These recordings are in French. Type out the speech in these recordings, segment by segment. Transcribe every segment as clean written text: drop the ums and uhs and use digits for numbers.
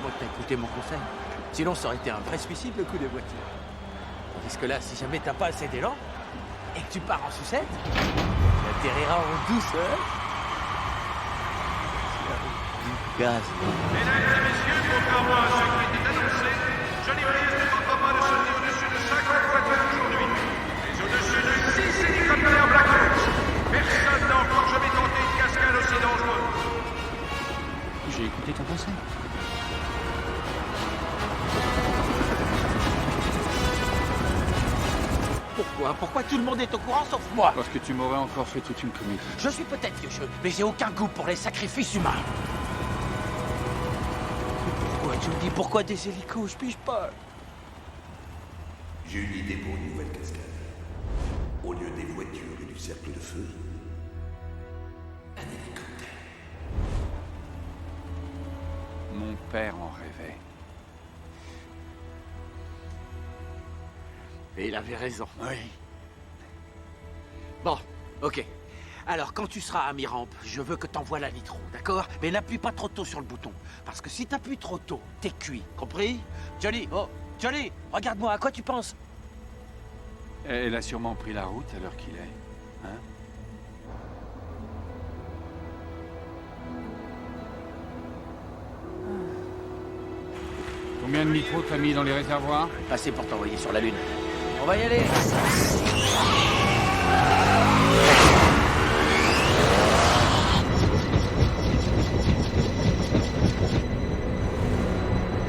heureusement que t'as écouté mon conseil. Sinon, ça aurait été un vrai suicide, le coup des voitures. Tandis que là, si jamais t'as pas assez d'élan, et que tu pars en sucette, tu atterriras en douceur. Gaz. Mesdames et messieurs, contrairement à ce qui était annoncé, Johnny Blaze ne tentera pas de sauter au-dessus de 50 voitures aujourd'hui, mais au-dessus de 6 hélicoptères Black Hawk. Personne n'a encore jamais tenté une cascade aussi dangereuse. J'ai écouté ton conseil. Pourquoi tout le monde est au courant sauf moi? Parce que tu m'aurais encore fait toute une comédie. Je suis peut-être vieux jeu, mais j'ai aucun goût pour les sacrifices humains. Pourquoi, Johnny? Pourquoi des hélicos? Je pige pas. J'ai une idée pour une nouvelle cascade. Au lieu des voitures et du cercle de feu, un hélicoptère. Mon père en rêvait. Et il avait raison. Oui. Bon, ok. Alors, quand tu seras à mi-rampe, je veux que t'envoies la nitro, d'accord? Mais n'appuie pas trop tôt sur le bouton. Parce que si t'appuies trop tôt, t'es cuit. Compris? Johnny, oh, Johnny, regarde-moi, à quoi tu penses? Elle a sûrement pris la route à l'heure qu'il est. Hein? Combien de nitro t'as mis dans les réservoirs? Assez pour t'envoyer sur la Lune. On va y aller.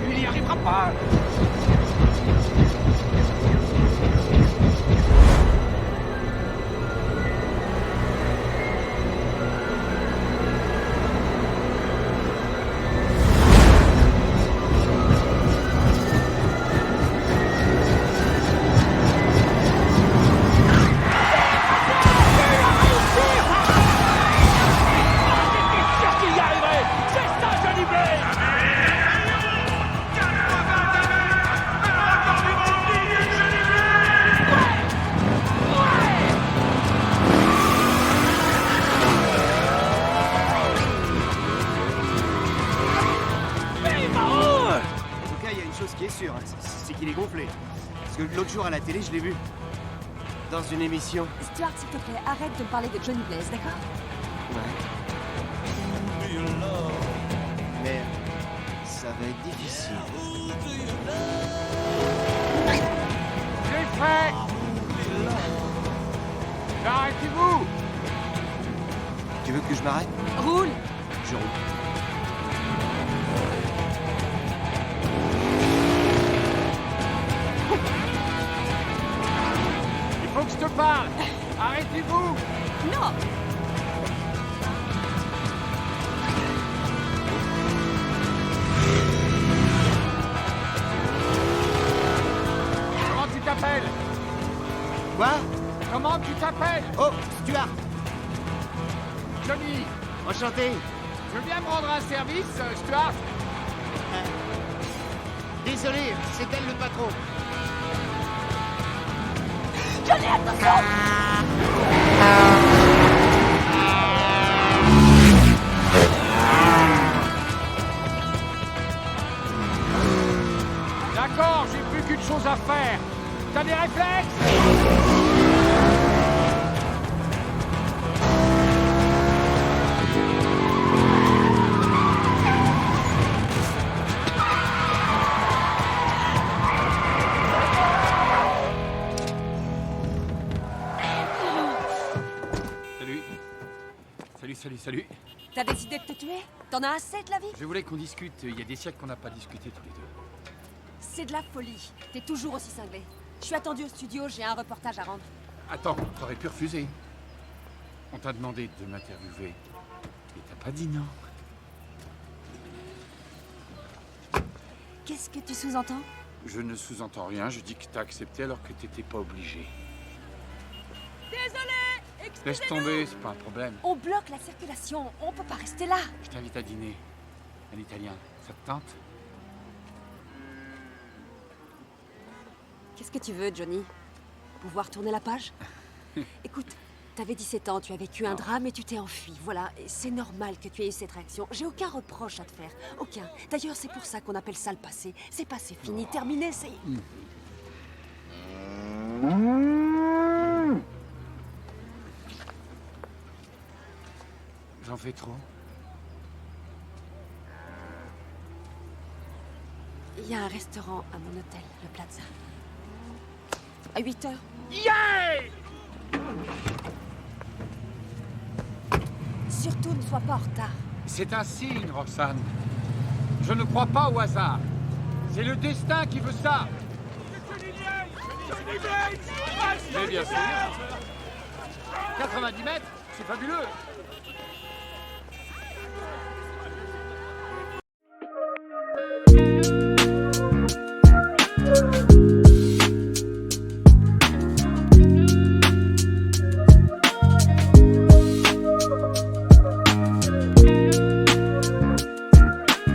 Il n'y arrivera pas. C'est qu'il est gonflé. Parce que l'autre jour à la télé, je l'ai vu. Dans une émission. Stuart, s'il te plaît, arrête de me parler de Johnny Blaze, d'accord? Ouais. Mais ça va être difficile. C'est fait! Arrêtez-vous! Tu veux que je m'arrête? Roule! Je roule. Il faut que je te parle! Arrêtez-vous! Non! Comment tu t'appelles? Quoi? Comment tu t'appelles? Oh, Stuart! Johnny! Enchanté! Tu veux bien me rendre un service, Stuart? Désolé, c'est elle le patron. Johnny, attention! D'accord, j'ai plus qu'une chose à faire. T'as des réflexes? Salut. T'as décidé de te tuer? T'en as assez de la vie? Je voulais qu'on discute. Il y a des siècles qu'on n'a pas discuté tous les deux. C'est de la folie. T'es toujours aussi cinglé. Je suis attendu au studio, j'ai un reportage à rendre. Attends, t'aurais pu refuser. On t'a demandé de m'interviewer. Et t'as pas dit non. Qu'est-ce que tu sous-entends? Je ne sous-entends rien. Je dis que t'as accepté alors que t'étais pas obligé. Désolé! Laisse tomber, c'est pas un problème. On bloque la circulation, on peut pas rester là. Je t'invite à dîner. Un italien. Ça te tente? Qu'est-ce que tu veux, Johnny? Pouvoir tourner la page? Écoute, T'avais 17 ans, tu as vécu un drame et tu t'es enfui. Voilà, et c'est normal que tu aies eu cette réaction. J'ai aucun reproche à te faire. Aucun. D'ailleurs, c'est pour ça qu'on appelle ça le passé. C'est passé, fini, terminé, c'est... J'en fais trop. Il y a un restaurant à mon hôtel, le Plaza. À 8 heures. Surtout, ne sois pas en retard. C'est un signe, Roxane. Je ne crois pas au hasard. C'est le destin qui veut ça. Mais bien sûr. 90 mètres, c'est fabuleux.